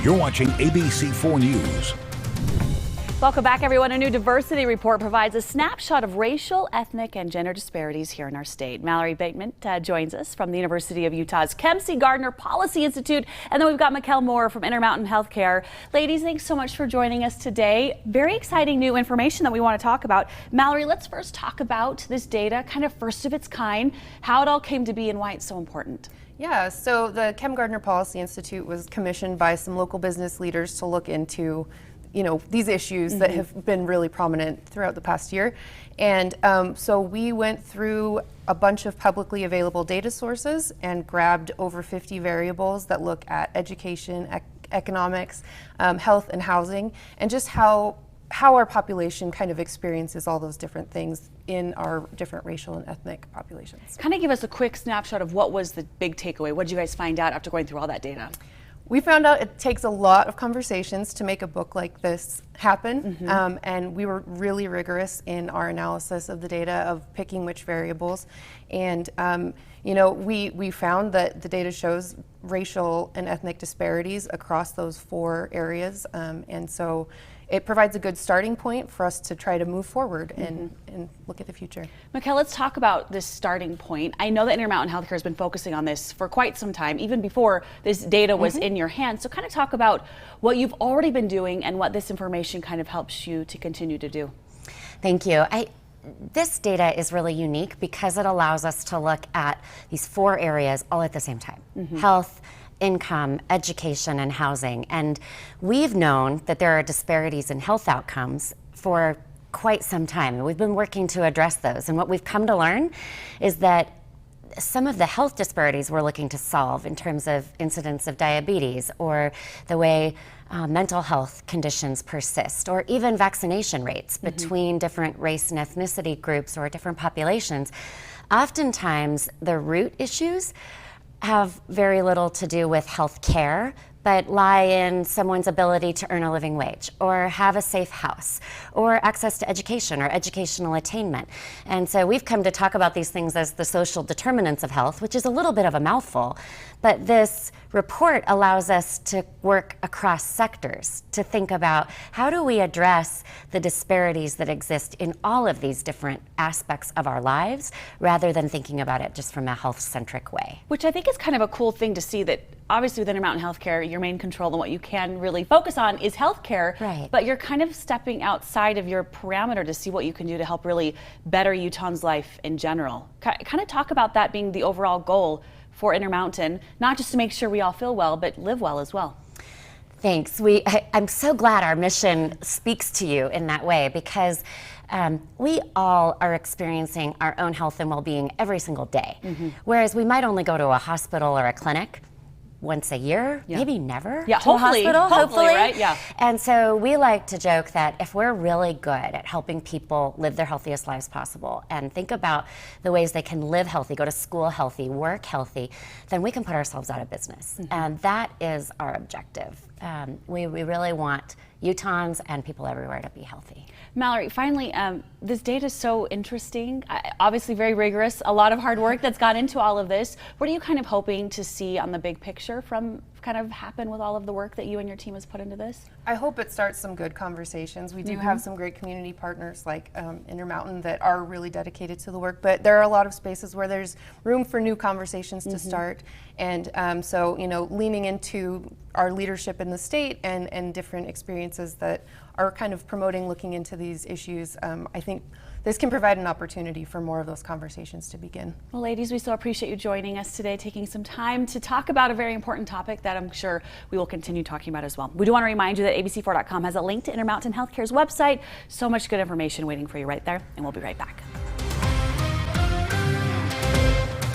You're watching ABC4 News. Welcome back, everyone. A new diversity report provides a snapshot of racial, ethnic, and gender disparities here in our state. Mallory Bateman joins us from the University of Utah's Kempsey Gardner Policy Institute. And then we've got Mikkel Moore from Intermountain Healthcare. Ladies, thanks so much for joining us today. Very exciting new information that we want to talk about. Mallory, let's first talk about this data, kind of first of its kind, how it all came to be and why it's so important. Yeah, so the Kempsey Gardner Policy Institute was commissioned by some local business leaders to look into these issues that have been really prominent throughout the past year. And so we went through a bunch of publicly available data sources and grabbed over 50 variables that look at education, economics, health and housing, and just how our population kind of experiences all those different things in our different racial and ethnic populations. Kind of give us a quick snapshot of what was the big takeaway. What did you guys find out after going through all that data? We found out it takes a lot of conversations to make a book like this happen, and we were really rigorous in our analysis of the data, of picking which variables. And we found that the data shows racial and ethnic disparities across those 4 areas, and so it provides a good starting point for us to try to move forward and look at the future. Mikkel, let's talk about this starting point. I know that Intermountain Healthcare has been focusing on this for quite some time, even before this data was in your hands. So kind of talk about what you've already been doing and what this information kind of helps you to continue to do. Thank you. This data is really unique because it allows us to look at these 4 areas all at the same time. Health, income, education, and housing. And we've known that there are disparities in health outcomes for quite some time. And we've been working to address those. And what we've come to learn is that some of the health disparities we're looking to solve in terms of incidence of diabetes or the way mental health conditions persist, or even vaccination rates between different race and ethnicity groups or different populations, oftentimes the root issues have very little to do with health care, but lie in someone's ability to earn a living wage or have a safe house or access to education or educational attainment. And so we've come to talk about these things as the social determinants of health, which is a little bit of a mouthful, but this report allows us to work across sectors to think about how do we address the disparities that exist in all of these different aspects of our lives rather than thinking about it just from a health-centric way. Which I think is kind of a cool thing to see, that obviously with Intermountain Healthcare, your main control and what you can really focus on is healthcare, right, but you're kind of stepping outside of your parameter to see what you can do to help really better Utahns' life in general. Kind of talk about that being the overall goal for Intermountain, not just to make sure we all feel well, but live well as well. Thanks. I'm so glad our mission speaks to you in that way, because we all are experiencing our own health and well-being every single day. Whereas we might only go to a hospital or a clinic once a year, maybe never to hopefully, a hospital, hopefully. Right? Yeah. And so we like to joke that if we're really good at helping people live their healthiest lives possible and think about the ways they can live healthy, go to school healthy, work healthy, then we can put ourselves out of business. And that is our objective. We really want Utahns and people everywhere to be healthy. Mallory, finally, this data is so interesting, obviously very rigorous, a lot of hard work that's gone into all of this. What are you kind of hoping to see on the big picture from kind of happen with all of the work that you and your team has put into this? I hope it starts some good conversations. We do have some great community partners like Intermountain that are really dedicated to the work, but there are a lot of spaces where there's room for new conversations to start. And so, leaning into our leadership in the state and different experiences that are kind of promoting looking into these issues, I think this can provide an opportunity for more of those conversations to begin. Well, ladies, we so appreciate you joining us today, taking some time to talk about a very important topic that I'm sure we will continue talking about as well. We do want to remind you that ABC4.com has a link to Intermountain Healthcare's website. So much good information waiting for you right there, and we'll be right back.